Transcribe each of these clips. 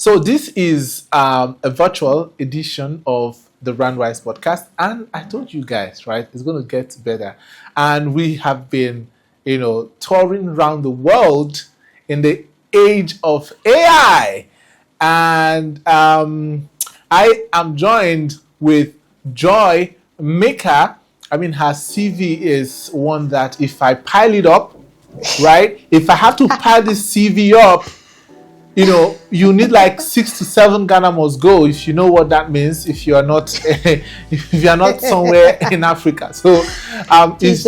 So this is a virtual edition of the Brandwise podcast, and I told you guys, right, it's going to get better. And we have been, touring around the world in the age of AI, and I am joined with Joy Maker. I mean, her CV is one that if I pile it up, right, if I have to pile this CV up, you need like 6 to 7 Ghana must go, if you know what that means, if you are not if you are not somewhere in Africa. So it's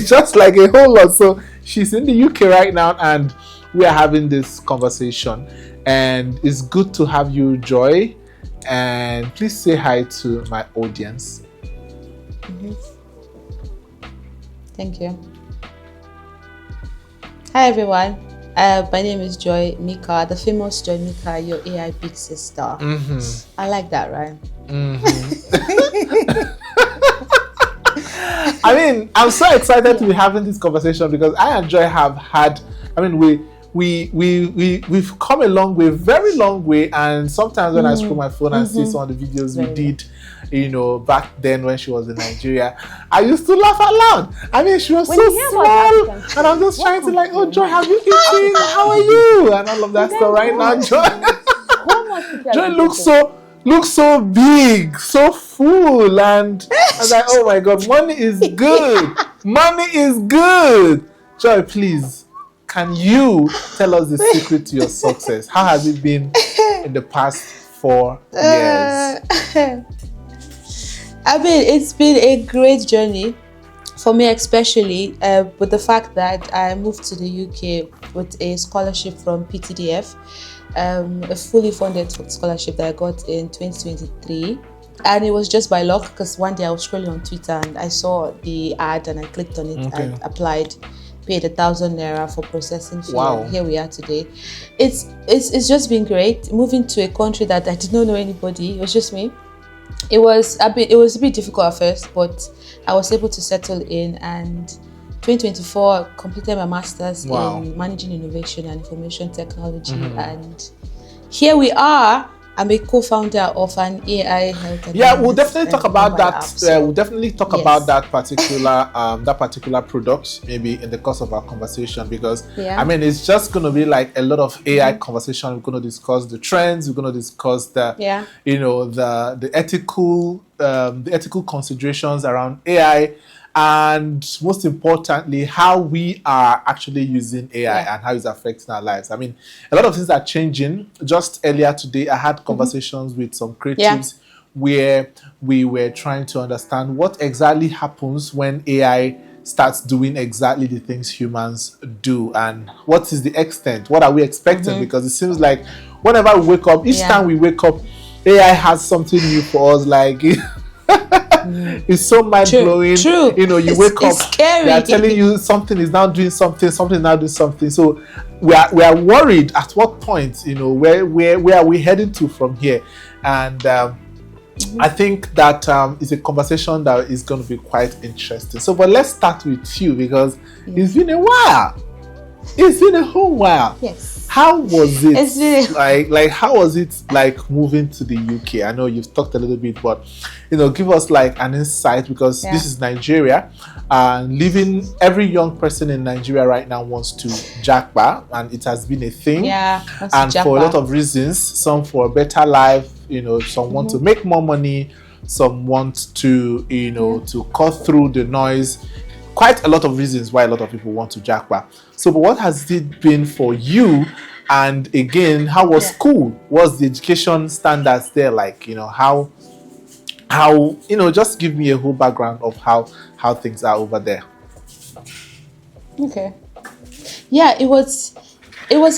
just like a whole lot. So she's in the UK right now, and we are having this conversation, and it's good to have you, Joy. And please say hi to my audience. Mm-hmm. Thank you. Hi everyone. My name is Joy Mika, the famous Joy Mika, your AI big sister. Mm-hmm. I like that, right? Mm-hmm. I mean, I'm so excited to be having this conversation because I and Joy have had. I mean, we've come a long way, very long way, and sometimes when I scroll my phone and see some of the videos we did, back then when she was in Nigeria, I used to laugh out loud. I mean, she was so small, and I'm just trying to like, oh, Joy, have you eaten? How are you? And all of that stuff. Right now, Joy looks so big, so full, and I was like, oh my God, money is good. Money is good. Joy, please, can you tell us the secret to your success? How has it been in the past 4 years? I mean, it's been a great journey for me, especially with the fact that I moved to the UK with a scholarship from PTDF, a fully funded scholarship that I got in 2023. And it was just by luck because one day I was scrolling on Twitter and I saw the ad and I clicked on it and applied, paid 1,000 naira for processing fee. Wow. And here we are today. It's just been great. Moving to a country that I did not know anybody, it was just me. It was a bit difficult at first, but I was able to settle in, and 2024 completed my master's in managing innovation and information technology, and here we are. I'm a co-founder of an AI health. Yeah, we'll definitely talk about that. We'll definitely talk about that particular product maybe in the course of our conversation, because I mean, it's just going to be like a lot of AI conversation. We're going to discuss the trends. We're going to discuss the the ethical considerations around AI, and most importantly, how we are actually using AI and how it's affecting our lives. I mean, a lot of things are changing. Just earlier today, I had conversations with some creatives where we were trying to understand what exactly happens when AI starts doing exactly the things humans do, and what is the extent, what are we expecting, because it seems like whenever we wake up, each time we wake up, AI has something new for us, like it's so mind-blowing. True. You wake up, scary. They are telling you something is now doing something is now doing something. So we are worried at what point, where are we heading to from here? And I think that is a conversation that is going to be quite interesting. So, but let's start with you, because it's been a while. It's been a whole while. Yes. How was it like how was it like moving to the UK? I know you've talked a little bit, but give us like an insight, because this is Nigeria, and every young person in Nigeria right now wants to jackpot, and it has been a thing. And for a lot of reasons, some for a better life, some want to make more money, some want to to cut through the noise. Quite a lot of reasons why a lot of people want to jackpot. So, but what has it been for you? And again, how was school? What's the education standards there like? How just give me a whole background of how things are over there. Okay. Yeah, it was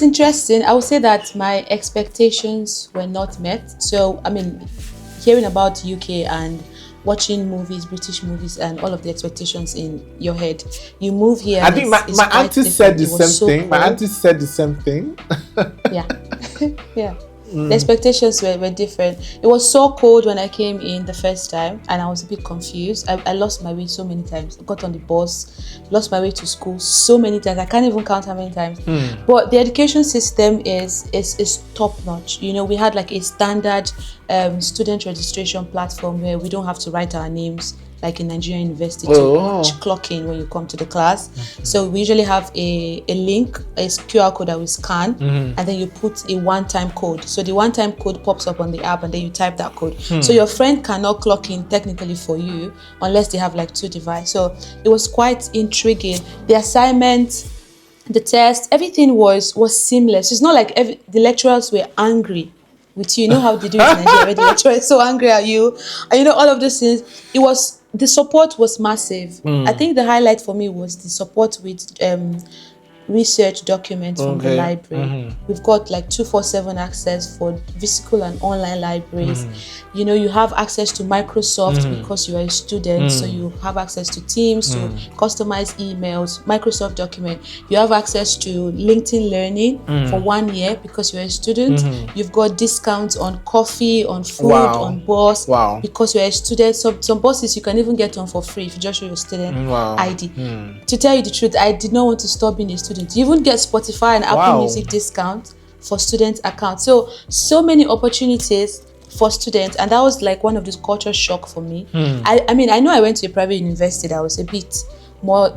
interesting. I would say that my expectations were not met. So, I mean, hearing about UK and watching movies, British movies, and all of the expectations in your head, you move here. I think my auntie said the same thing. My auntie said the same thing. Yeah. Yeah. The expectations were different. It was so cold when I came in the first time, and I was a bit confused. I lost my way so many times. I got on the bus, lost my way to school so many times. I can't even count how many times. But the education system is top notch. You know, we had like a standard student registration platform where we don't have to write our names like in Nigerian university to clock in when you come to the class. So we usually have a link, a QR code that we scan, and then you put a one-time code. So the one-time code pops up on the app, and then you type that code. So your friend cannot clock in technically for you unless they have like 2 devices. So it was quite intriguing. The assignment, the test, everything was seamless. It's not like the lecturers were angry with you. You know how they do it in Nigeria, where the lecturer is so angry at you, and you know all of those things. The support was massive. I think the highlight for me was the support with research documents from the library. We've got like 247 access for physical and online libraries. You know, you have access to Microsoft because you are a student, so you have access to Teams, to customize emails, Microsoft document. You have access to LinkedIn Learning for 1 year because you're a student. You've got discounts on coffee, on food, on bus because you're a student. Some buses you can even get on for free if you just show your student ID. To tell you the truth, I did not want to stop being a student. You even get Spotify and Apple Music discount for student accounts. So many opportunities for students, and that was like one of those culture shock for me. I mean, I know I went to a private university that was a bit more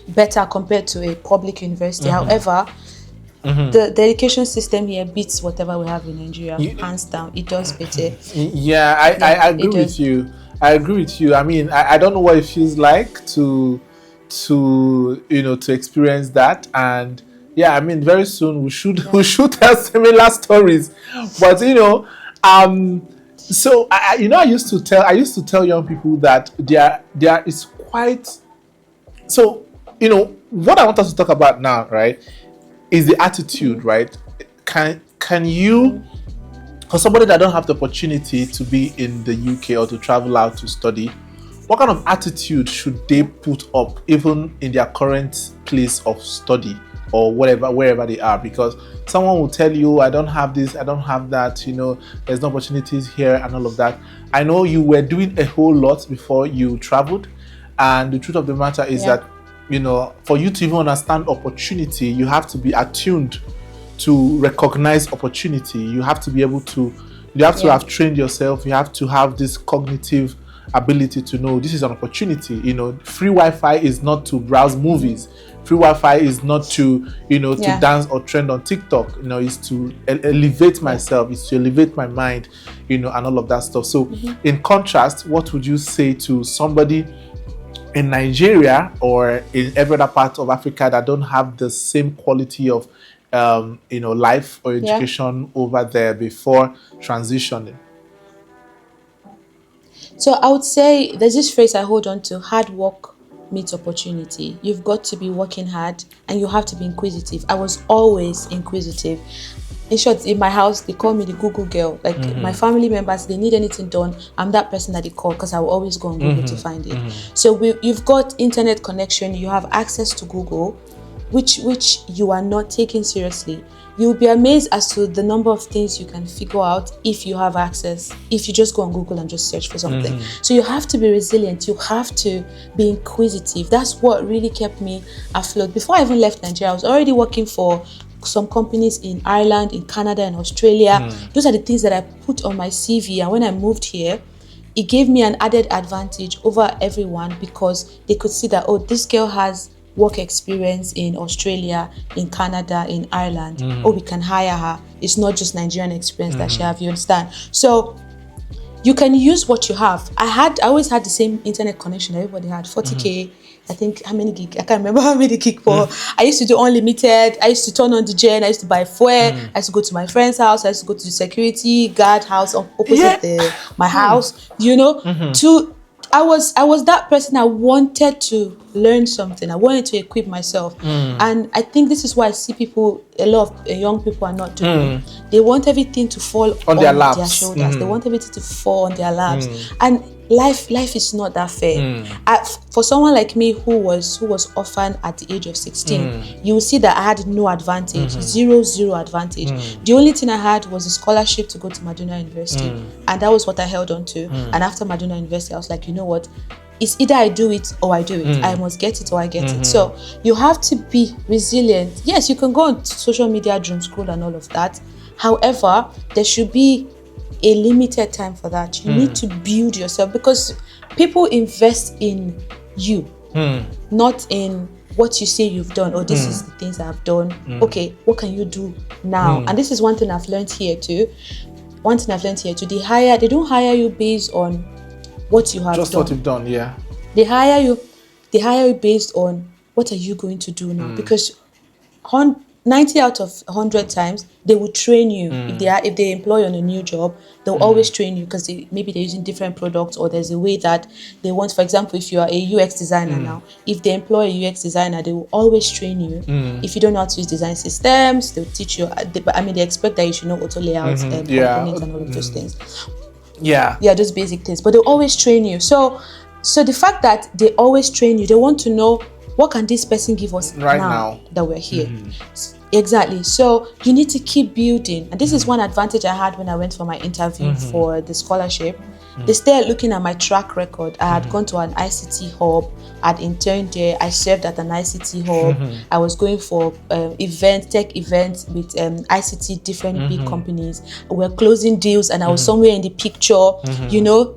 better compared to a public university. However, the education system here beats whatever we have in Nigeria, hands down. It does better. I agree with you. I agree with you. I mean, I don't know what it feels like to experience that. And yeah, I mean, very soon we should tell similar stories. But so I used to tell young people that there is quite, so what I want us to talk about now, right, is the attitude, right? Can you, for somebody that don't have the opportunity to be in the UK or to travel out to study, what kind of attitude should they put up even in their current place of study or wherever they are? Because someone will tell you, I don't have this, I don't have that, there's no opportunities here and all of that. I know you were doing a whole lot before you traveled, and the truth of the matter is that, for you to even understand opportunity, you have to be attuned to recognize opportunity. You have to be able to, have trained yourself. You have to have this cognitive ability to know this is an opportunity. Free Wi-Fi is not to browse movies. Free Wi-Fi is not to to dance or trend on TikTok. It's to elevate myself. It's to elevate my mind. And all of that stuff. So in contrast, what would you say to somebody in Nigeria or in every other part of Africa that don't have the same quality of life or education over there before transitioning? So I would say there's this phrase I hold on to: hard work meets opportunity. You've got to be working hard, and you have to be inquisitive. I was always inquisitive. In short, in my house, they call me the Google girl. Like my family members, they need anything done, I'm that person that they call because I will always go on Google to find it. So you've got internet connection, you have access to Google, which you are not taking seriously. You'll be amazed as to the number of things you can figure out if you have access, if you just go on Google and just search for something. So you have to be resilient. You have to be inquisitive. That's what really kept me afloat. Before I even left Nigeria, I was already working for some companies in Ireland, in Canada, and Australia. Those are the things that I put on my CV. And when I moved here, it gave me an added advantage over everyone because they could see that, oh, this girl has work experience in Australia, in Canada, in Ireland. Oh, we can hire her. It's not just Nigerian experience that she have, you understand? So you can use what you have. I always had the same internet connection everybody had, 40K. I think how many gig? I can't remember how many gig for. I used to do unlimited. I used to turn on the gen. I used to buy fuel. I used to go to my friend's house. I used to go to the security guard house opposite my house. I was that person. I wanted to learn something. I wanted to equip myself. And I think this is why I see a lot of young people are not doing it. They want everything to fall on their shoulders. They want everything to fall on their laps. And life is not that fair. For someone like me who was orphaned at the age of 16, you will see that I had no advantage, zero advantage. The only thing I had was a scholarship to go to Madonna University, and that was what I held on to. And after Madonna University, I was like, you know what, it's either I do it or I do it. I must get it or I get it. So you have to be resilient. Yes, you can go on social media, doom scroll and all of that. However, there should be a limited time for that. You need to build yourself, because people invest in you, not in what you say you've done, or this is the things I've done. Okay, what can you do now? And this is one thing I've learned here too. They don't hire you based on what you have just done. What you've done, yeah. They hire you based on what are you going to do now, because 90 out of 100 times they will train you. If they employ you on a new job, they'll always train you, because maybe they're using different products, or there's a way that they want. For example, if you are a UX designer now, if they employ a UX designer, they will always train you. If you don't know how to use design systems, they'll teach you. They expect that you should know auto layouts, components and all of those things. Yeah, those basic things, but they'll always train you. So the fact that they always train you, they want to know, what can this person give us right now that we're here? Exactly. So you need to keep building. And this is one advantage I had when I went for my interview for the scholarship. They started looking at my track record. I had gone to an ICT hub, I'd interned there, I served at an ICT hub. I was going for tech events with ICT, different big companies. We're closing deals, and I was somewhere in the picture,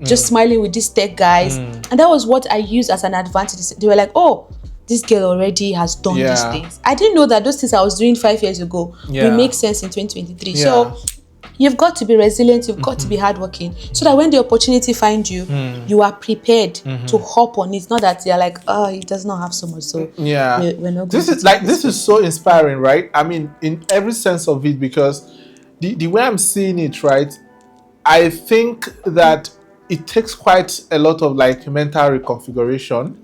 just smiling with these tech guys. And that was what I used as an advantage. They were like, oh, this girl already has done these things. I didn't know that those things I was doing 5 years ago will make sense in 2023. So you've got to be resilient, you've got to be hardworking, so that when the opportunity finds you, you are prepared to hop on it. It's not that you're like, oh, it does not have so much, so we're not going this is so inspiring, right? I mean, in every sense of it, because the way I'm seeing it, right, I think that it takes quite a lot of like mental reconfiguration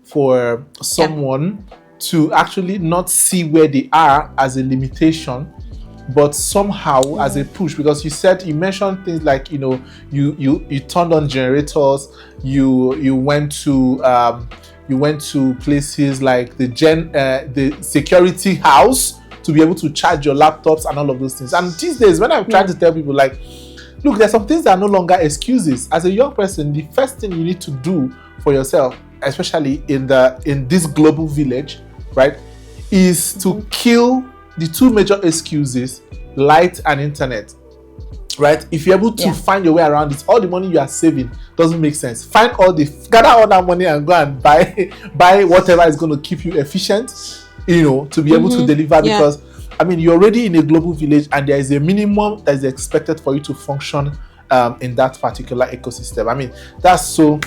for someone to actually not see where they are as a limitation, but somehow as a push. Because you mentioned things like, you turned on generators, you went to places like the security house to be able to charge your laptops and all of those things. And these days, when I'm trying to tell people, like, look, there's some things that are no longer excuses. As a young person, the first thing you need to do for yourself, especially in this global village, right, is to kill the two major excuses, light and internet, right? If you're able to find your way around it, all the money you are saving doesn't make sense. Gather all that money and go and buy whatever is going to keep you efficient, to be able to deliver. Because I mean, you're already in a global village, and there is a minimum that is expected for you to function in that particular ecosystem. I mean, that's so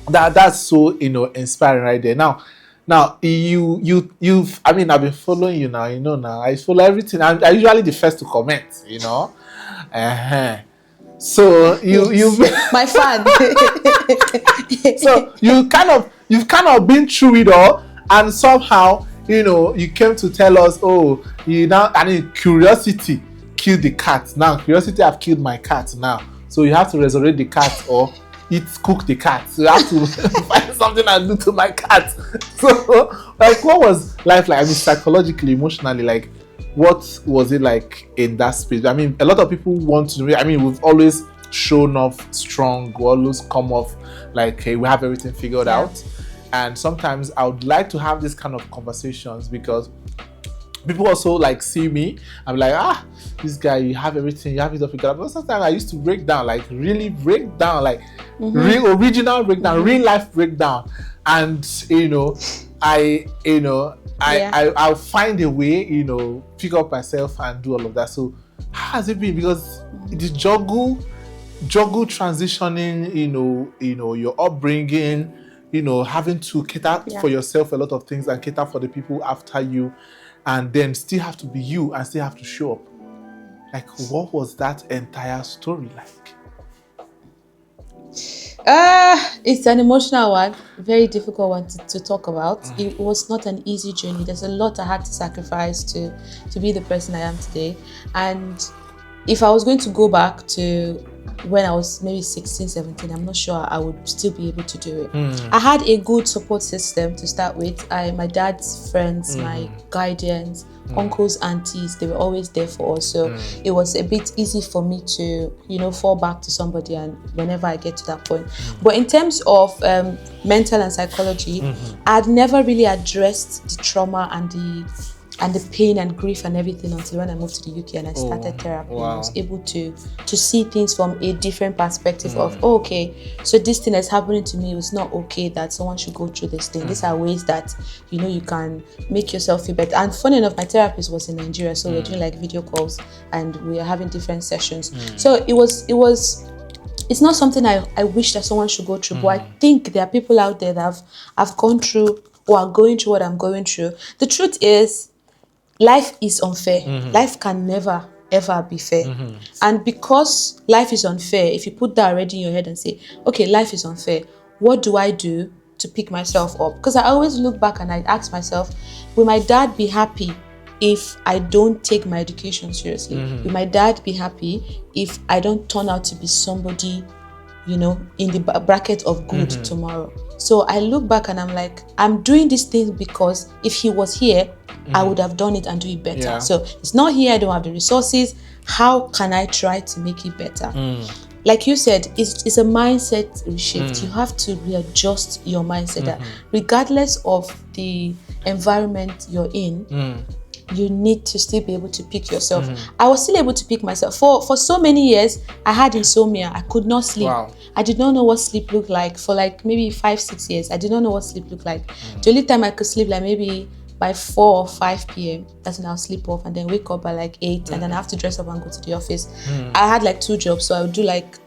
that's so inspiring right there. Now you've I mean, I've been following you now. Now I follow everything. I'm usually the first to comment. So you've my fan. So you've kind of been through it all, and somehow you came to tell us, curiosity killed the cat. Now curiosity have killed my cat now. So you have to resurrect the cat or cook the cat. So you have to find something and do to my cat. So like, what was life like? I mean, psychologically, emotionally, like, what was it like in that space? I mean, a lot of people want to know. I mean, we've always shown off strong. We always come off like, hey, we have everything figured out. And sometimes I would like to have this kind of conversations, because people also like see me. I'm like, this guy, you have everything, you have it all figured out. But sometimes I used to break down, like really break down, like real original breakdown, real life breakdown. And I'll find a way, pick up myself and do all of that. So how has it been? Because the juggle transitioning, your upbringing, having to cater for yourself a lot of things and cater for the people after you, and then still have to be you and still have to show up. Like, what was that entire story like? It's an emotional one, very difficult one to talk about. It was not an easy journey. There's a lot I had to sacrifice to be the person I am today. And if I was going to go back to when I was maybe 16, 17, I'm not sure I would still be able to do it. I had a good support system to start with. My dad's friends, my guardians, uncles, aunties, they were always there for us. So it was a bit easy for me to, fall back to somebody and whenever I get to that point. But in terms of mental and psychology, I'd never really addressed the trauma and the pain and grief and everything until when I moved to the UK and I started therapy. Wow. And I was able to see things from a different perspective of, okay, so this thing that's happening to me, it's not okay that someone should go through this thing. These are ways that, you can make yourself feel better. And funny enough, my therapist was in Nigeria, so we're doing like video calls and we are having different sessions. So it's not something I wish that someone should go through, but I think there are people out there that have gone through or are going through what I'm going through. The truth is, life is unfair. Life can never, ever be fair. And because life is unfair, if you put that already in your head and say, okay, life is unfair, what do I do to pick myself up? Because I always look back and I ask myself, will my dad be happy if I don't take my education seriously? Will my dad be happy if I don't turn out to be somebody, in the bracket of good tomorrow? So I look back and I'm like, I'm doing these things because if he was here, I would have done it and do it better. Yeah. So it's not here, I don't have the resources. How can I try to make it better? Like you said, it's a mindset reshift. You have to readjust your mindset that regardless of the environment you're in, you need to still be able to pick yourself. I was still able to pick myself. For so many years, I had insomnia. I could not sleep. Wow. I did not know what sleep looked like. For like maybe 5-6 years, I did not know what sleep looked like. The only time I could sleep like maybe by 4 or 5 p.m. That's when I'll sleep off and then wake up by like 8 and then I have to dress up and go to the office. I had like 2 jobs, so I would do like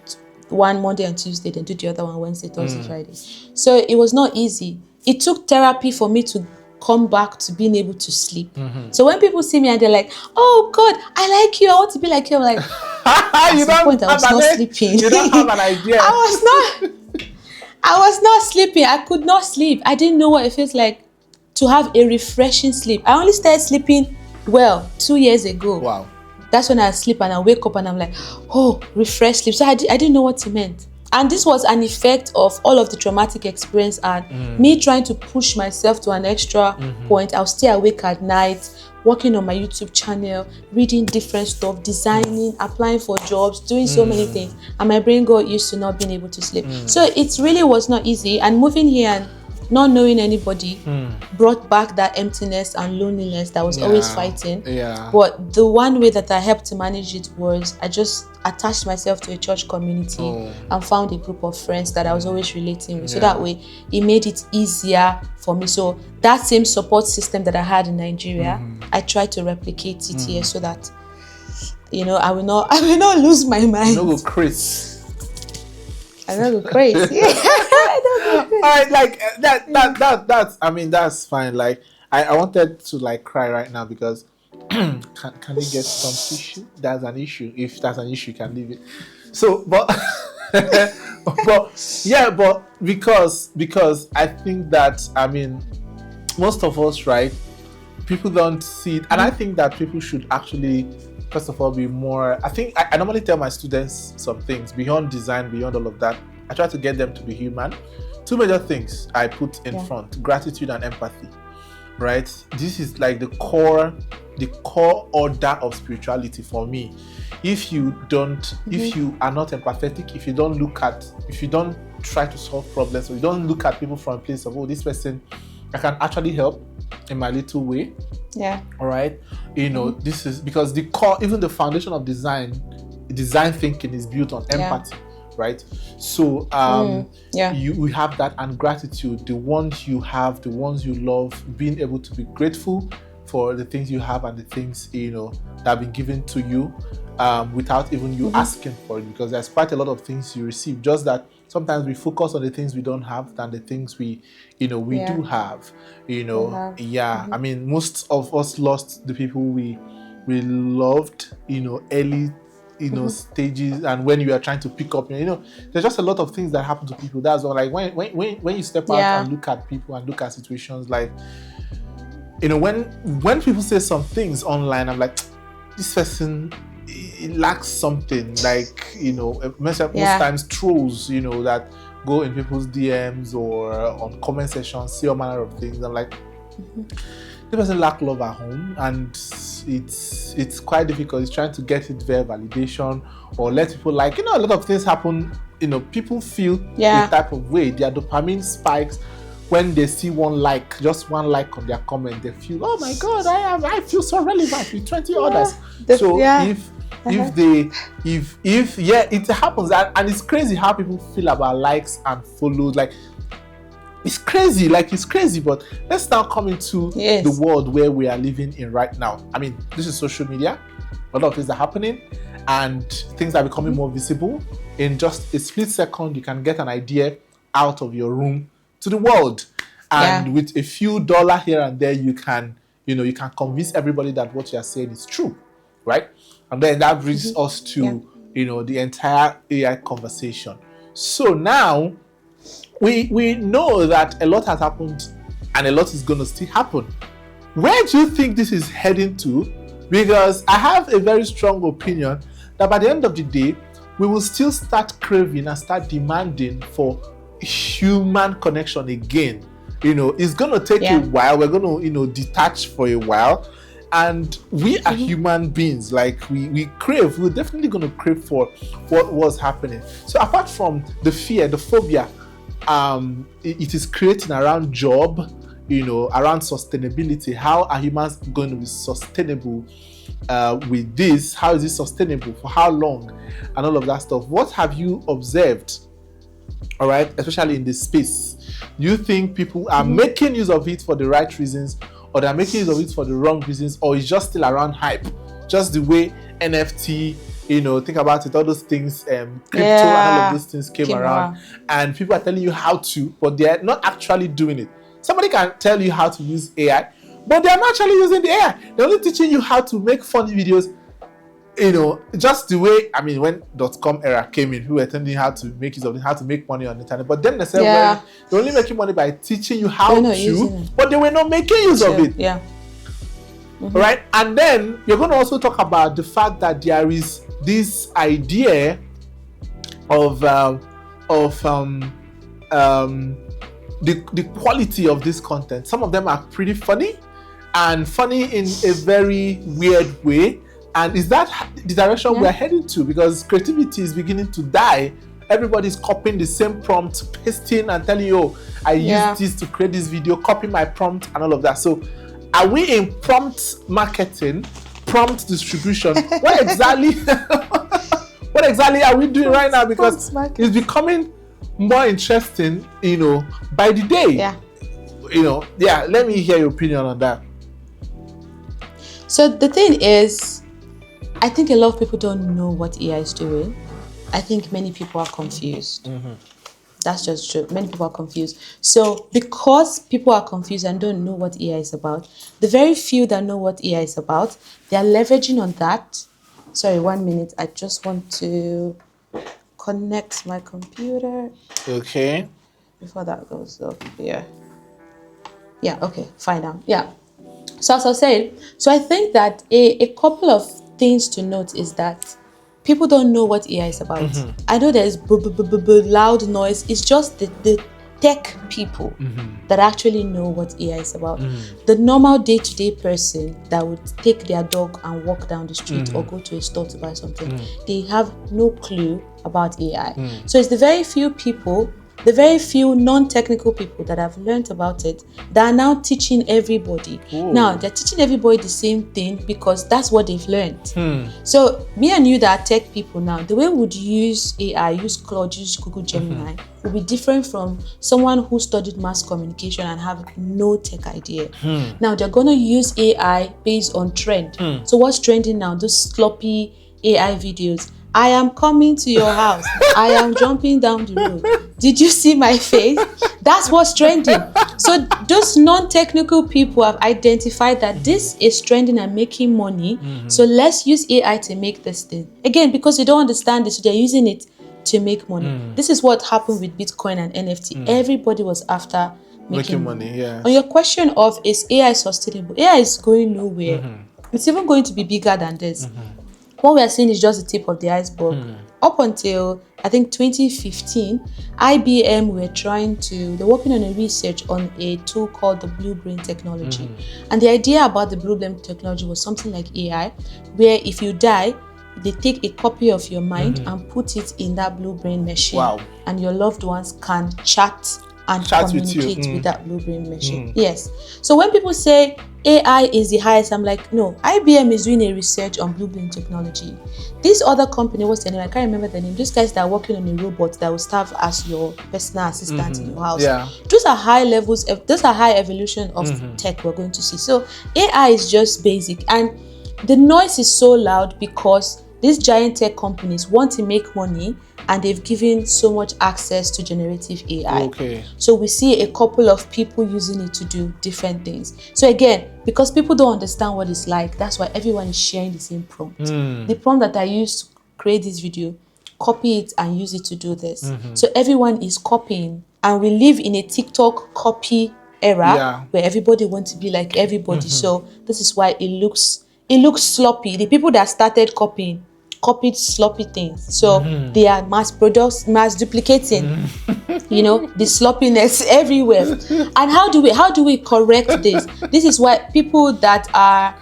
one Monday and Tuesday, then do the other one Wednesday, Thursday, Friday. So it was not easy. It took therapy for me to come back to being able to sleep. So when people see me and they're like, oh God, I like you, I want to be like you, I'm like, at some point I was not sleeping. You don't have an idea. I was not sleeping. I could not sleep. I didn't know what it feels like to have a refreshing sleep. I only started sleeping well 2 years ago. Wow. That's when I sleep and I wake up and I'm like, oh, refresh sleep. So I didn't know what it meant. And this was an effect of all of the traumatic experience and me trying to push myself to an extra point. I'll stay awake at night, working on my YouTube channel, reading different stuff, designing, applying for jobs, doing so many things. And my brain got used to not being able to sleep. So it really was not easy. And moving here and not knowing anybody brought back that emptiness and loneliness that I was always fighting. But the one way that I helped to manage it was I just attached myself to a church community and found a group of friends that I was always relating with. So that way it made it easier for me. So that same support system that I had in Nigeria, I tried to replicate it here so that I will not lose my mind. No go crazy. I don't go crazy. All right, like that's I mean that's fine. Like I wanted to like cry right now because can we get some tissue? That's an issue. If that's an issue, you can leave it. So but but because I think that most of us, right, people don't see it, and I think that people should actually first of all be more. I normally tell my students some things beyond design, beyond all of that. I try to get them to be human. 2 major things I put in front: gratitude and empathy. Right? This is like the core order of spirituality for me. If you are not empathetic, if you don't try to solve problems, or you don't look at people from a place of, oh, this person I can actually help in my little way. Yeah. All right. This is because the core, even the foundation of design thinking is built on empathy. Right? So you have that, and gratitude, the ones you have, the ones you love, being able to be grateful for the things you have and the things that have been given to you without even you asking for it, because there's quite a lot of things you receive, just that sometimes we focus on the things we don't have than the things we do have. I mean, most of us lost the people we loved early stages, and when you are trying to pick up, there's just a lot of things that happen to people. That's all. Like when you step out and look at people and look at situations, like when people say some things online, I'm like, this person it lacks something. Like, most times trolls, that go in people's DMs or on comment sections, see all manner of things. I'm like, the person lack love at home, and it's quite difficult. It's trying to get it via validation or let people a lot of things happen. People feel a type of way. Their dopamine spikes when they see just one like on their comment. They feel, oh my God, I feel so relevant with 20 others. It happens, and it's crazy how people feel about likes and follows. Like, it's crazy, but let's now come into the world where we are living in right now. I mean, this is social media. A lot of things are happening, and things are becoming more visible. In just a split second, you can get an idea out of your room to the world. And with a few dollars here and there, you can convince everybody that what you're saying is true, right? And then that brings us to, the entire AI conversation. So now, we know that a lot has happened and a lot is going to still happen. Where do you think this is heading to? Because I have a very strong opinion that by the end of the day, we will still start craving and start demanding for human connection again. It's going to take a while. We're going to, detach for a while. And we are human beings. Like, we crave. We're definitely going to crave for what was happening. So apart from the fear, the phobia, it is creating around job, around sustainability. How are humans going to be sustainable with this? How is it sustainable? For how long? And all of that stuff. What have you observed? All right, especially in this space. Do you think people are making use of it for the right reasons, or they're making use of it for the wrong reasons, or it's just still around hype? Just the way NFT, think about it, all those things, crypto and all of those things came around, and people are telling you how to, but they're not actually doing it. Somebody can tell you how to use AI, but they're not actually using the AI. They're only teaching you how to make funny videos, just the way, when .com era came in, who were telling you how to make use of it, how to make money on the internet. But then they said, well, they're only making money by teaching you how to, but they were not making use of it. Right? And then you're going to also talk about the fact that there is this idea of the quality of this content. Some of them are pretty funny, and funny in a very weird way. And is that the direction we're heading to? Because creativity is beginning to die. Everybody's copying the same prompt, pasting and telling you, I used this to create this video, copy my prompt and all of that. So are we in prompt marketing, prompt distribution? What exactly are we doing right now? Because it's becoming more interesting, by the day. Let me hear your opinion on that. So the thing is, I think a lot of people don't know what AI is doing. I think many people are confused. That's just true. Many people are confused. So because people are confused and don't know what AI is about, the very few that know what AI is about, they are leveraging on that. Sorry, 1 minute. I just want to connect my computer. Okay. Before that goes up here. Yeah, okay, fine now. Yeah. So as I was saying, I think that a couple of things to note is that people don't know what AI is about. I know there's loud noise. It's just the tech people that actually know what AI is about. The normal day-to-day person that would take their dog and walk down the street or go to a store to buy something, they have no clue about AI. So it's the very few people, the very few non-technical people that have learned about it that are now teaching everybody. Now, they're teaching everybody the same thing because that's what they've learned. So me and you that are tech people now, the way we would use AI, use Claude, use Google Gemini, will be different from someone who studied mass communication and have no tech idea. Now, they're going to use AI based on trend. So what's trending now? Those sloppy AI videos. I am coming to your house. I am jumping down the road. Did you see my face? That's what's trending. So those non-technical people have identified that this is trending and making money. So let's use AI to make this thing. Again, because they don't understand this, so they're using it to make money. This is what happened with Bitcoin and NFT. Everybody was after making money. Yeah. On your question of is AI sustainable? AI is going nowhere. It's even going to be bigger than this. what we are seeing is just the tip of the iceberg. Up until I think 2015, IBM they're working on a research on a tool called the Blue Brain technology. And the idea about the Blue Brain technology was something like AI, where if you die, they take a copy of your mind and put it in that Blue Brain machine. Wow. And your loved ones can chat and communicate with that Blue Brain machine. Yes. So when people say AI is the highest, I'm like, no, IBM is doing a research on Blue Brain technology. This other company, what's their name? I can't remember the name. These guys that are working on a robot that will serve as your personal assistant in your house. Yeah. Those are high levels, those are high evolution of tech we're going to see. So AI is just basic. And the noise is so loud because these giant tech companies want to make money, and they've given so much access to generative AI. Okay. So we see a couple of people using it to do different things. So again, because people don't understand what it's like, that's why everyone is sharing the same prompt. The prompt that I used to create this video, copy it and use it to do this. So everyone is copying, and we live in a TikTok copy era where everybody wants to be like everybody. So this is why it looks sloppy. The people that started copying copied sloppy things, so they are mass duplicating the sloppiness everywhere. And how do we correct this? This is why people that are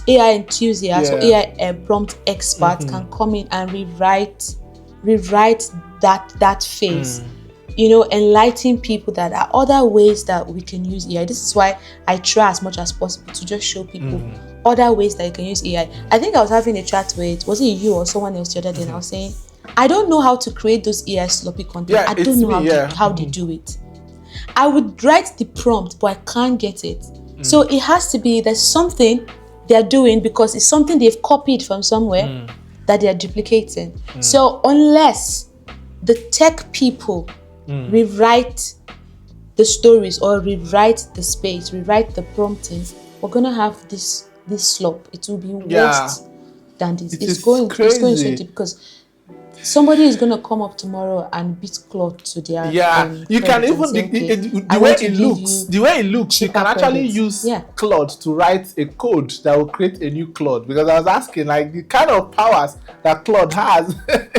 AI enthusiasts or AI prompt experts can come in and rewrite that phase. Enlighten people that are other ways that we can use AI. This is why I try as much as possible to just show people other ways that you can use AI. I think I was having a chat with, was it you or someone else the other day, and I was saying, I don't know how to create those AI sloppy content. I don't know how they do it. I would write the prompt, but I can't get it. So it has to be, there's something they're doing because it's something they've copied from somewhere that they're duplicating. So unless the tech people rewrite the stories or rewrite the space, rewrite the promptings, we're gonna have this slop. It will be worse than this. It's going so deep because somebody is gonna come up tomorrow and beat Claude to their you can even the way it looks you can actually use Claude to write a code that will create a new Claude, because I was asking, like, the kind of powers that Claude has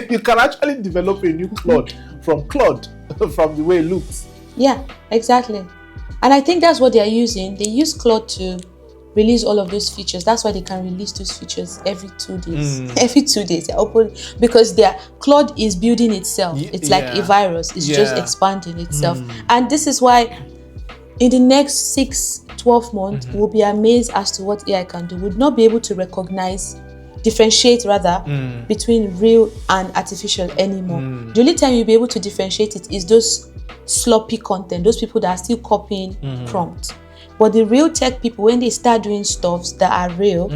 you can actually develop a new Claude from the way it looks. Yeah, exactly. And I think that's what they are using. They use Claude to release all of those features. That's why they can release those features every 2 days. Every 2 days they're open, because their Claude is building itself. It's like a virus. It's just expanding itself. And this is why in the next 6-12 months we'll be amazed as to what AI can do. We'll not be able to differentiate between real and artificial anymore. The only time you'll be able to differentiate it is those sloppy content, those people that are still copying prompts. But the real tech people, when they start doing stuffs that are real,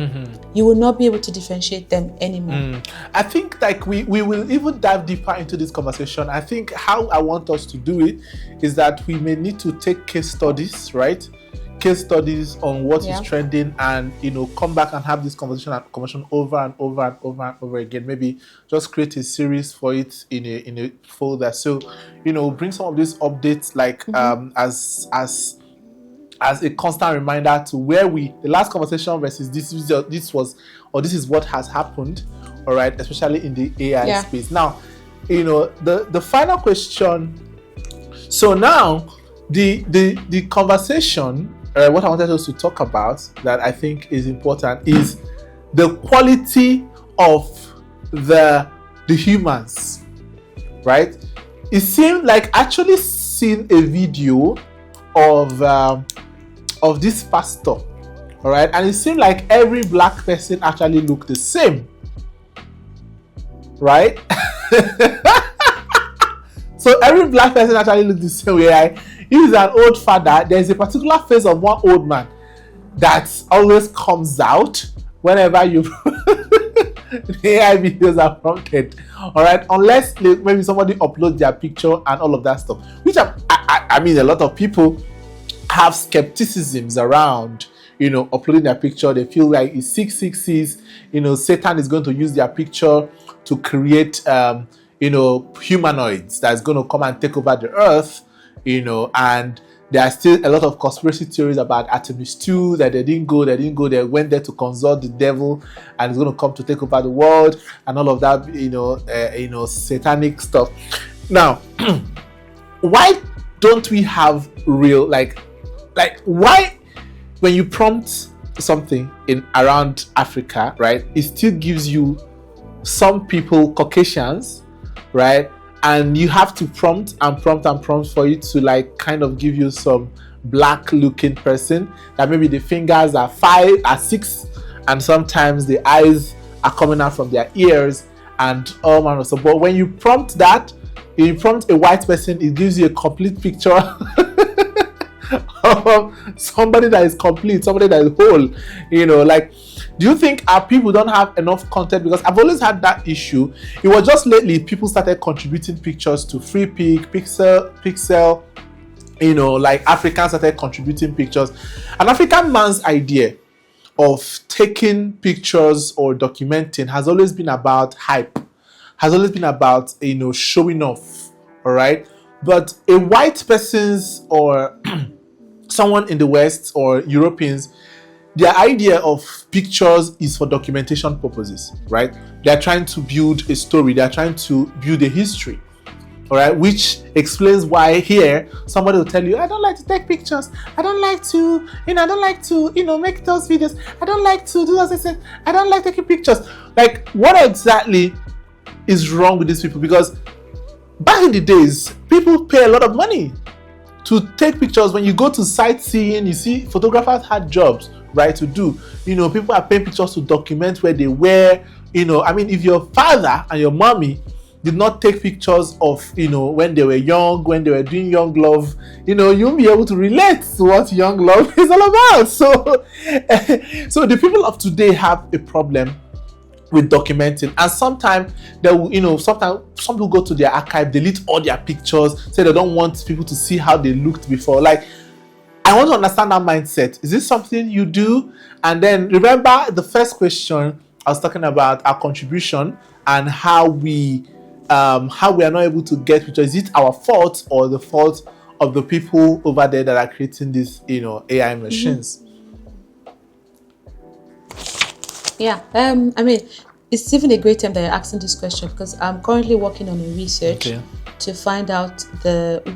you will not be able to differentiate them anymore. I think we will even dive deeper into this conversation. I think how I want us to do it is that we may need to take case studies, right? Case studies on what is trending, and come back and have this conversation over and over and over and over again. Maybe just create a series for it in a folder. So bring some of these updates as a constant reminder to where the last conversation versus this is what has happened, all right, especially in the AI space. Now, the final question. So now the conversation, what I wanted us to talk about that I think is important is the quality of the humans, right? It seemed like actually seeing a video of this pastor, all right, and it seemed like every black person actually looked the same, right? So every black person actually looked the same way. He's an old father. There's a particular face of one old man that always comes out whenever you AI videos are prompted, all right, unless maybe somebody uploads their picture and all of that stuff, which I mean, a lot of people have skepticisms around uploading their picture. They feel like it's 666, Satan is going to use their picture to create humanoids that's going to come and take over the earth, and there are still a lot of conspiracy theories about Artemis 2, that they didn't go, they went there to consult the devil and it's going to come to take over the world and all of that, satanic stuff. Now, why don't we have real, like why when you prompt something in around Africa, right, it still gives you some people, Caucasians, right, and you have to prompt for it to like kind of give you some black looking person that maybe the fingers are 5 or 6 and sometimes the eyes are coming out from their ears and all manner of stuff. But when you prompt a white person, it gives you a complete picture of somebody that is complete, somebody that is whole. Like, do you think our people don't have enough content? Because I've always had that issue. It was just lately people started contributing pictures to Free Pixel, like Africans started contributing pictures. An African man's idea of taking pictures or documenting has always been about hype, has always been about, showing off, all right? But a white person's or someone in the West or Europeans, their idea of pictures is for documentation purposes, right? They're trying to build a story. They're trying to build a history, all right? Which explains why here somebody will tell you, I don't like to take pictures. I don't like to, make those videos. I don't like to do as I said. I don't like taking pictures. Like, what exactly is wrong with these people? Because back in the days, people pay a lot of money to take pictures. When you go to sightseeing, you see photographers had jobs, right, to do. People are paying pictures to document where they were. If your father and your mommy did not take pictures of, when they were young, when they were doing young love, you'll be able to relate to what young love is all about. So, so the people of today have a problem with documenting, and sometimes they will, sometimes some people go to their archive, delete all their pictures, say they don't want people to see how they looked before. Like, I want to understand that mindset. Is this something you do? And then remember the first question I was talking about, our contribution and how we are not able to get pictures. Is it our fault or the fault of the people over there that are creating these, AI machines? Yeah, it's even a great time that you're asking this question, because I'm currently working on a research to find out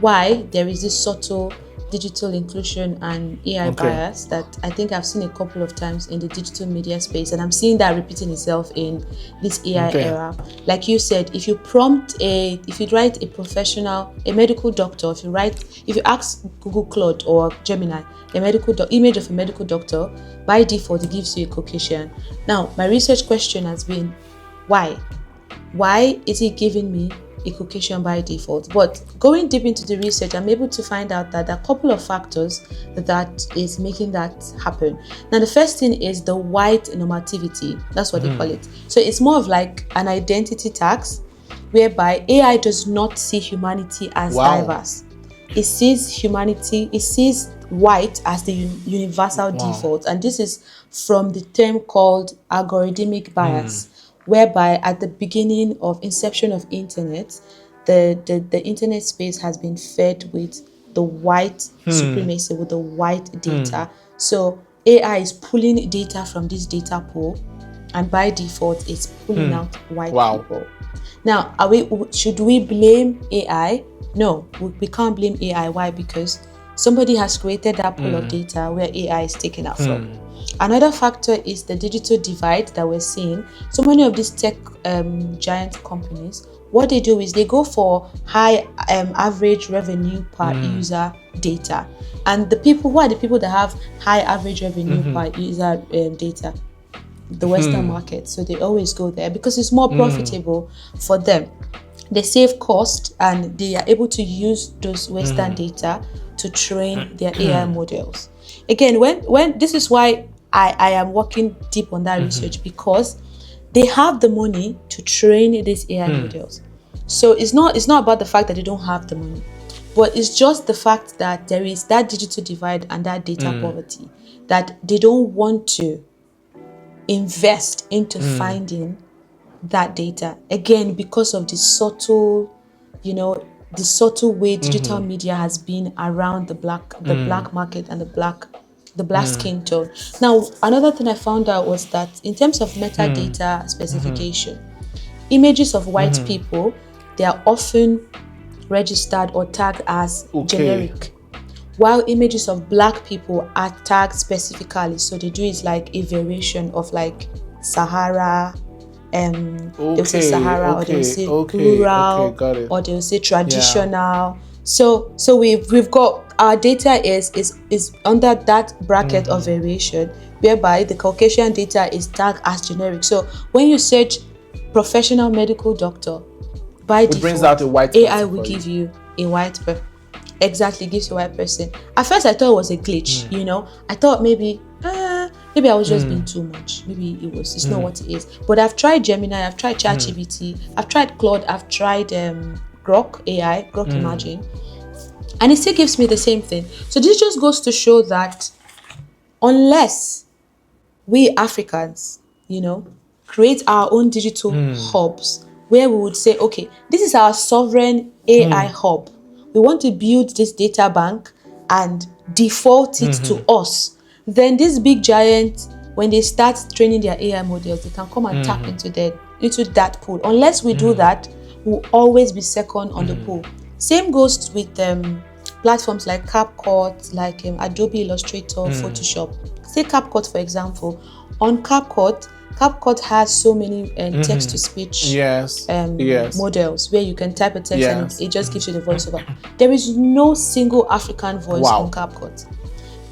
why there is this subtle digital inclusion and AI bias that I think I've seen a couple of times in the digital media space, and I'm seeing that repeating itself in this AI era. Like you said, if you write a medical doctor, if you ask Google Claude or Gemini image of a medical doctor, by default it gives you a Caucasian. Now, my research question has been, why is it giving me a Caucasian by default? But going deep into the research, I'm able to find out that there are a couple of factors that is making that happen. Now, the first thing is the white normativity. That's what they call it. So it's more of like an identity tax, whereby AI does not see humanity as diverse. It sees white as the universal default, and this is from the term called algorithmic bias, whereby at the beginning of inception of internet, the internet space has been fed with the white supremacy, with the white data. So AI is pulling data from this data pool, and by default it's pulling out white people. Now, should we blame AI? No, we can't blame AI. Why? Because somebody has created that pool of data where AI is taken out from. Another factor is the digital divide that we're seeing. So many of these tech giant companies, what they do is they go for high average revenue per user data. And who are the people that have high average revenue per user data? The Western market. So they always go there because it's more profitable for them. They save cost and they are able to use those Western data to train their AI models. Again, when this is why I am working deep on that research, because they have the money to train these AI models. So it's not about the fact that they don't have the money, but it's just the fact that there is that digital divide and that data poverty, that they don't want to invest into finding that data, again because of the subtle the subtle way digital media has been around the black market and the black skin tone. Now, another thing I found out was that in terms of metadata specification, images of white people, they are often registered or tagged as generic, while images of black people are tagged specifically. So they do it like a variation of like Sahara, they'll say Sahara, or they'll say rural, or they'll say traditional. So we've got our data is under that bracket of variation, whereby the Caucasian data is tagged as generic. So when you search professional medical doctor, by default, brings out a white AI will give you a white person. Exactly, gives you a white person. At first, I thought it was a glitch. You know, I thought maybe I was just being too much. Maybe it's not what it is. But I've tried Gemini, I've tried ChatGPT, I've tried Claude, I've tried Grok AI, Grok Imagine, and it still gives me the same thing. So this just goes to show that unless we Africans, create our own digital hubs where we would say, okay, this is our sovereign AI hub. We want to build this data bank and default it to us. Then these big giants, when they start training their AI models, they can come and tap into that pool. Unless we do that, we'll always be second on the pool. Same goes with platforms like CapCut, like Adobe Illustrator, Photoshop. Say CapCut, for example. On CapCut has so many text-to-speech models where you can type a text and it just gives you the voiceover. There is no single African voice on CapCut.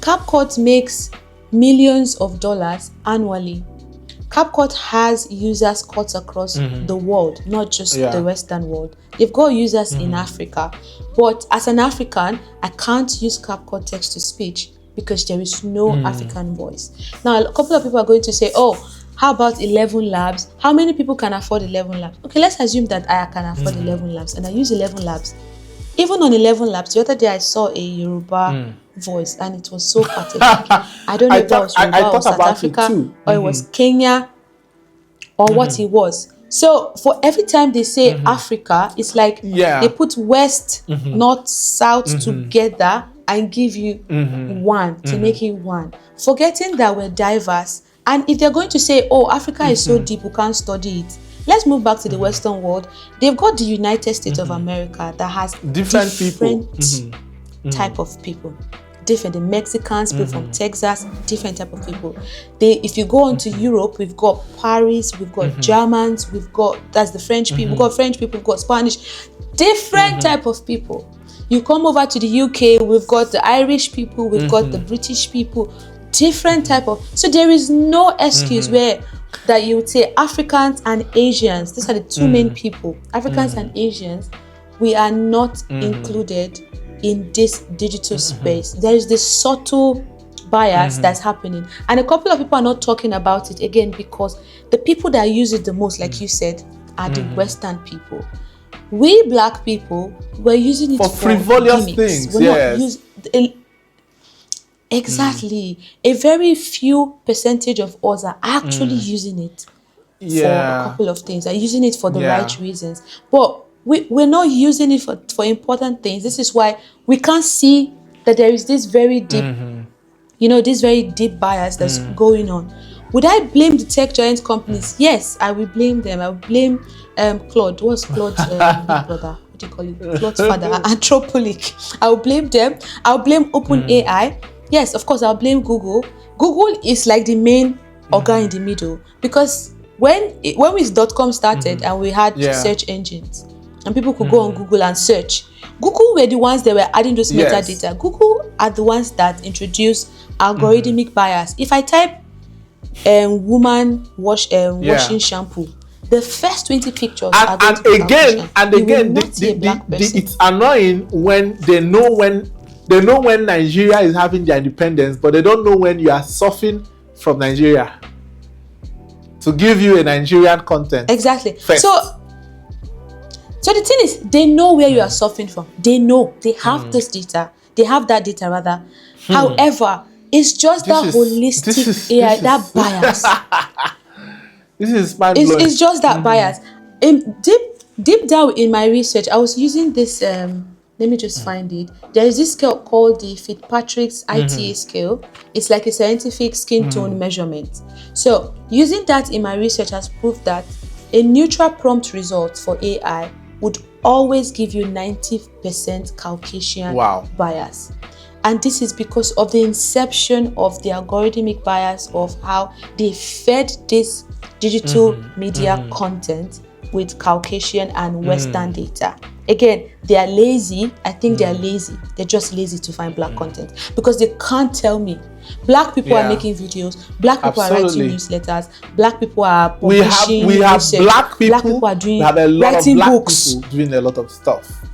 CapCut makes millions of dollars annually. CapCut has users cut across the world, not just the Western world. They've got users in Africa. But as an African, I can't use CapCut text-to-speech because there is no African voice. Now, a couple of people are going to say, oh, how about 11 labs? How many people can afford 11 labs? Okay, let's assume that I can afford 11 labs and I use 11 labs. Even on 11 labs, the other day I saw a Yoruba voice and it was so pathetic. I don't know if that was Yoruba or South Africa or it was Kenya or what it was. So for every time they say Africa, it's like they put West, North, South together and give you one to make it one. Forgetting that we're diverse. And if they're going to say, oh, Africa is so deep, we can't study it. Let's move back to the Western world. They've got the United States of America that has different type of people. Different. The Mexicans, people from Texas, different type of people. If you go on to Europe, we've got Paris, we've got Germans, that's the French people, we've got French people, we've got Spanish, different type of people. You come over to the UK, we've got the Irish people, we've got the British people, different type of. So there is no excuse where that you would say Africans and Asians, these are the two main people, Africans and Asians, we are not included in this digital space. There is this subtle bias that's happening, and a couple of people are not talking about it again because the people that use it the most, like you said, are the Western people. We black people, we're using it for frivolous gimmicks. Things. Exactly. A very few percentage of us are actually using it for a couple of things. Are using it for the right reasons. But we're not using it for important things. This is why we can't see that there is this very deep, this very deep bias that's going on. Would I blame the tech giant companies? Yes, I will blame them. I will blame Claude. What's Claude's big brother? What do you call it? Claude's father, Anthropic. I will blame them. I'll blame OpenAI. Yes, of course, I'll blame Google. Google is like the main organ in the middle because when .com started and we had search engines and people could go on Google and search, Google were the ones that were adding those metadata. Google are the ones that introduced algorithmic bias. If I type woman washing shampoo, the first 20 pictures are going to be again, it's annoying when they know when Nigeria is having their independence, but they don't know when you are surfing from Nigeria to give you a Nigerian content. Exactly. First. So the thing is, they know where you are surfing from. They know. They have this data. They have that data rather. However, it's just holistic AI, that bias. This is mind-blowing. It's just that bias. Deep deep down in my research, I was using this. Let me just find it. There is this scale called the Fitzpatrick's ITA scale. It's like a scientific skin tone measurement. So using that in my research has proved that a neutral prompt result for AI would always give you 90% Caucasian bias. And this is because of the inception of the algorithmic bias of how they fed this digital media content with Caucasian and Western data. Again, they are lazy. I think they are lazy. They're just lazy to find black content because they can't tell me. Black people are making videos. Black people are writing newsletters. Black people are publishing we have research. black people are doing we have a lot writing of black books. people doing a lot of stuff.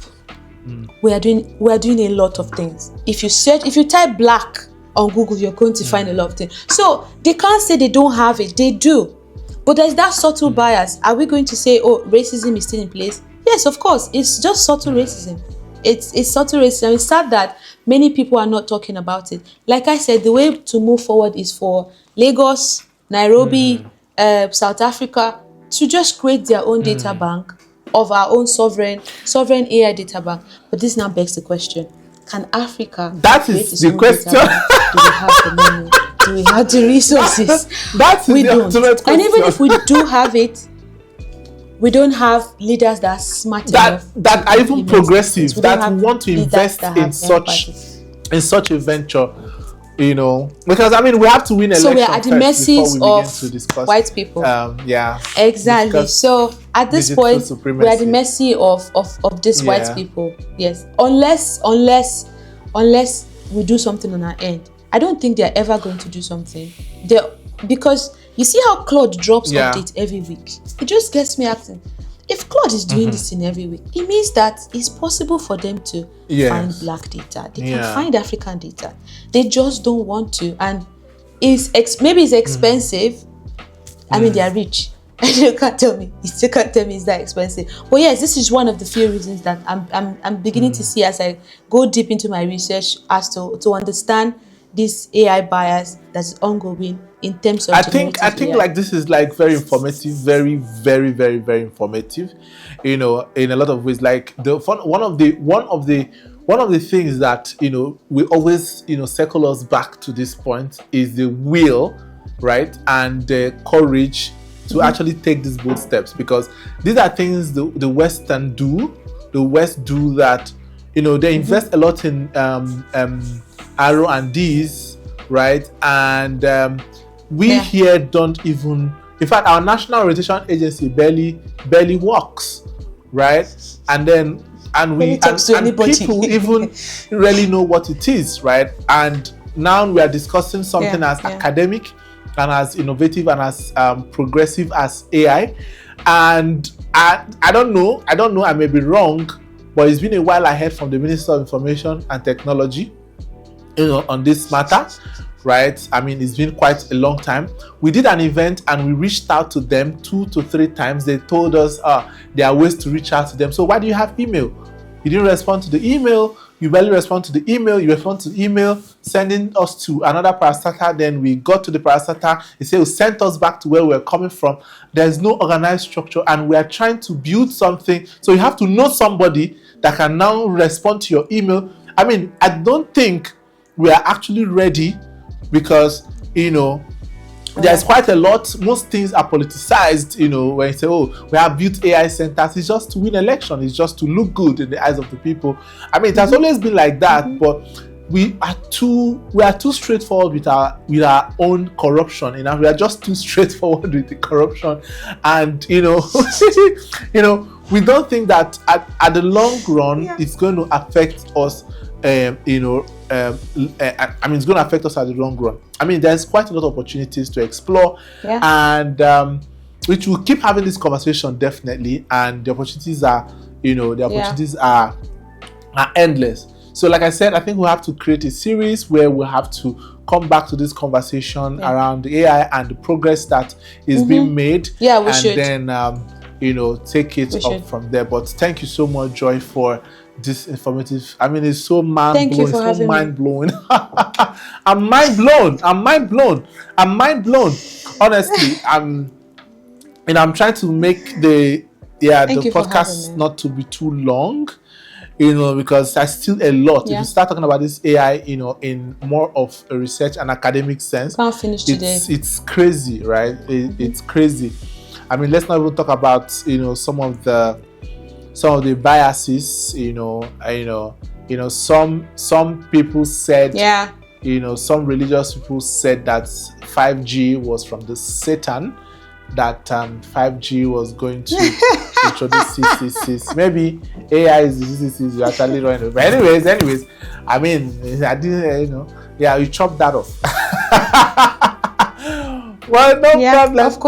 We are doing a lot of things. If you type black on Google, you're going to find a lot of things. So they can't say they don't have it. They do. But there's that subtle bias. Are we going to say, oh, racism is still in place? Yes, of course. It's just subtle racism. It's subtle racism. It's sad that many people are not talking about it. Like I said, the way to move forward is for Lagos, Nairobi, South Africa to just create their own data bank of our own sovereign AI data bank. But this now begs the question: can Africa? That is the question. Do we have the money? Do we have the resources? That's we the don't. ultimate question. And even if we do have it, we don't have leaders that are smart enough that are even progressive, that want to invest in such a venture. You know, because I mean, we have to win elections. So we are at the mercy of white people. Exactly. So at this point, we are at the mercy of these white people. Yes, unless we do something on our end. I don't think they're ever going to do something. Because you see how Claude drops updates every week. It just gets me asking. If Claude is doing this thing every week, it means that it's possible for them to find black data. They can find African data. They just don't want to. And maybe it's expensive. I mean, they are rich. You can't tell me. You still can't tell me it's that expensive. But yes, this is one of the few reasons that I'm beginning to see as I go deep into my research as to understand this AI bias that's ongoing in terms of I think AI. Like this is like very informative, very, very, very, very informative, you know, in a lot of ways. Like one of the things that, you know, we always, you know, circle us back to this point is the will, right, and the courage to actually take these bold steps, because these are things the West do that, you know, they invest a lot in R&Ds, right? And we here don't even, in fact, our National Orientation Agency barely works, right? And people even really know what it is, right? And now we are discussing something as academic and as innovative and as progressive as AI. And I don't know, I may be wrong, but it's been a while I heard from the Minister of Information and Technology, you know, on this matter, right? I mean, it's been quite a long time. We did an event and we reached out to them 2 to 3 times. They told us there are ways to reach out to them. So why do you have email? You didn't respond to the email. You barely respond to the email. You respond to the email, sending us to another parastatal. Then we got to the parastatal. They say, sent us back to where we're coming from. There's no organized structure and we are trying to build something. So you have to know somebody that can now respond to your email. I mean, I don't think we are actually ready, because, you know, there's quite a lot. Most things are politicized, you know, when you say, oh, we have built AI centers. It's just to win election. It's just to look good in the eyes of the people. I mean, it has always been like that, but we are too straightforward with our own corruption. You know, we are just too straightforward with the corruption. And, you know, you know, we don't think that at the long run, it's going to affect us. I mean, it's going to affect us at the long run. I mean, there's quite a lot of opportunities to explore, and which we'll keep having this conversation definitely. And the opportunities are, you know, are endless. So, like I said, I think we'll have to create a series where we'll have to come back to this conversation around the AI and the progress that is being made. Yeah, we should. And then, you know, take it up from there. But thank you so much, Joy, for this informative. I mean, it's so mind-blowing. It's so mind-blowing. I'm mind-blown. Honestly, I'm trying to make the Thank the you for having podcast me. not to be too long, because there's still a lot. If Yeah. you start talking about this AI, in more of a research and academic sense, Can't finish today. it's crazy, right? It's crazy. I mean, let's not even talk about some of the biases. Some people said, Yeah. some religious people said that 5G was from the Satan, that 5G was going to introduce 666. Maybe AI is the 666 you actually running. But anyways, I mean, I didn't, you chopped that off. Well, no problem. Of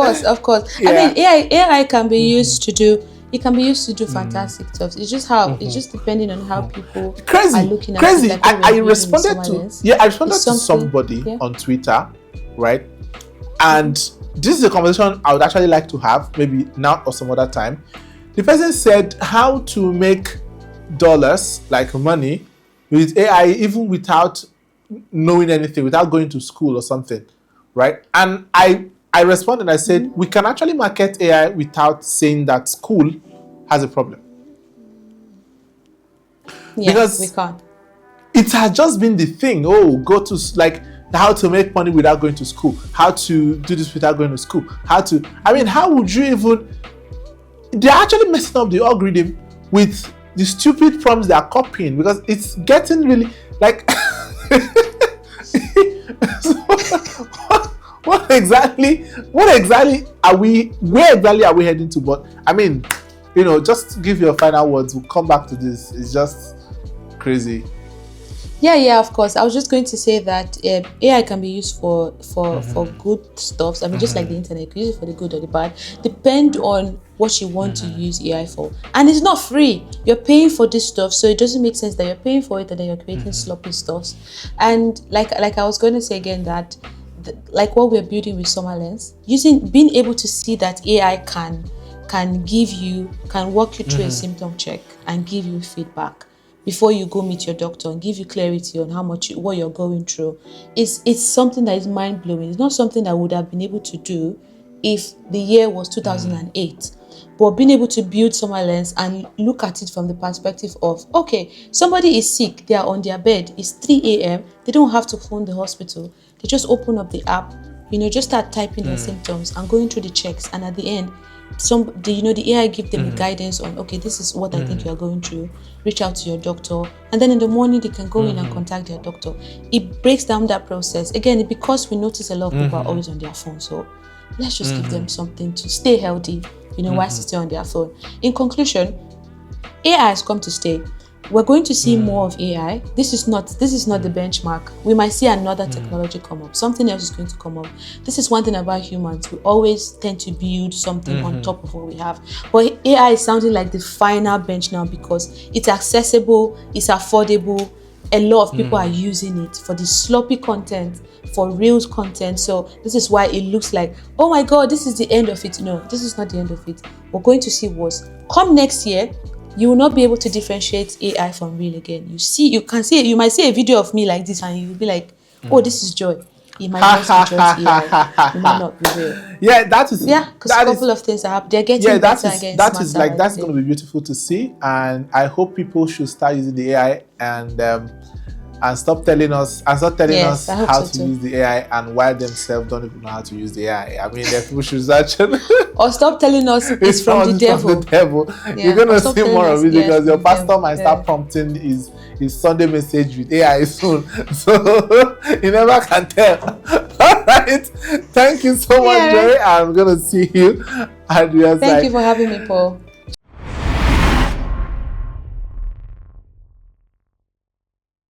course. Yeah. I mean, AI can be used to do. It can be used to do fantastic stuff. It's just how it's just depending on how people are looking at it. Like I responded to somebody on Twitter, right? And this is a conversation I would actually like to have, maybe now or some other time. The person said how to make dollars, like money, with AI, even without knowing anything, without going to school or something, right? And I responded and I said, we can actually market AI without saying that school has a problem. Yes, because we can't. It has just been the thing. Oh, go to, like, how to make money without going to school, how to do this without going to school, how would you even... They're actually messing up the algorithm with the stupid prompts they are copying, because it's getting really, like... So, what exactly are we heading to? But I mean, just give your final words. We'll come back to this. It's just crazy. Yeah, of course. I was just going to say that AI can be used for good stuff. I mean, just like the internet, you can use it for the good or the bad. Depend on what you want to use AI for. And it's not free. You're paying for this stuff, so it doesn't make sense that you're paying for it and then you're creating sloppy stuff. And like I was going to say again that like what we're building with Summerlens, being able to see that AI can walk you through a symptom check and give you feedback before you go meet your doctor and give you clarity on what you're going through. It's something that is mind-blowing. It's not something I would have been able to do if the year was 2008. But being able to build Summerlens and look at it from the perspective of, okay, somebody is sick, they are on their bed, it's 3 a.m., they don't have to phone the hospital. They just open up the app, just start typing their symptoms and going through the checks, and at the end, the AI give them guidance on, okay, this is what I think you are going through. Reach out to your doctor, and then in the morning they can go in and contact their doctor. It breaks down that process. Again, because we notice a lot of people are always on their phone, so let's just give them something to stay healthy, while sitting on their phone. In conclusion, AI has come to stay. We're going to see more of AI. This is not the benchmark. We might see another technology come up. Something else is going to come up. This is one thing about humans. We always tend to build something on top of what we have. But AI is sounding like the final bench now because it's accessible, it's affordable. A lot of people are using it for the sloppy content, for reels content. So this is why it looks like, oh my God, this is the end of it. No, this is not the end of it. We're going to see worse. Come next year, you will not be able to differentiate AI from real again. You might see a video of me like this and you'll be like, oh, this is Joy. It might not be just AI. It might not be real. Yeah, that is... Yeah, because a couple of things are happening. They're getting better again. That's going to be beautiful to see. And I hope people should start using the AI and stop telling us how to use the AI, and why themselves don't even know how to use the AI. I mean, people should actually... Or stop telling us it's from the devil. Yeah. You're going to see more of it because your pastor might start prompting his Sunday message with AI soon. So you never can tell. All right. Thank you so much, Jerry. I'm going to see you. Thank you for having me, Paul.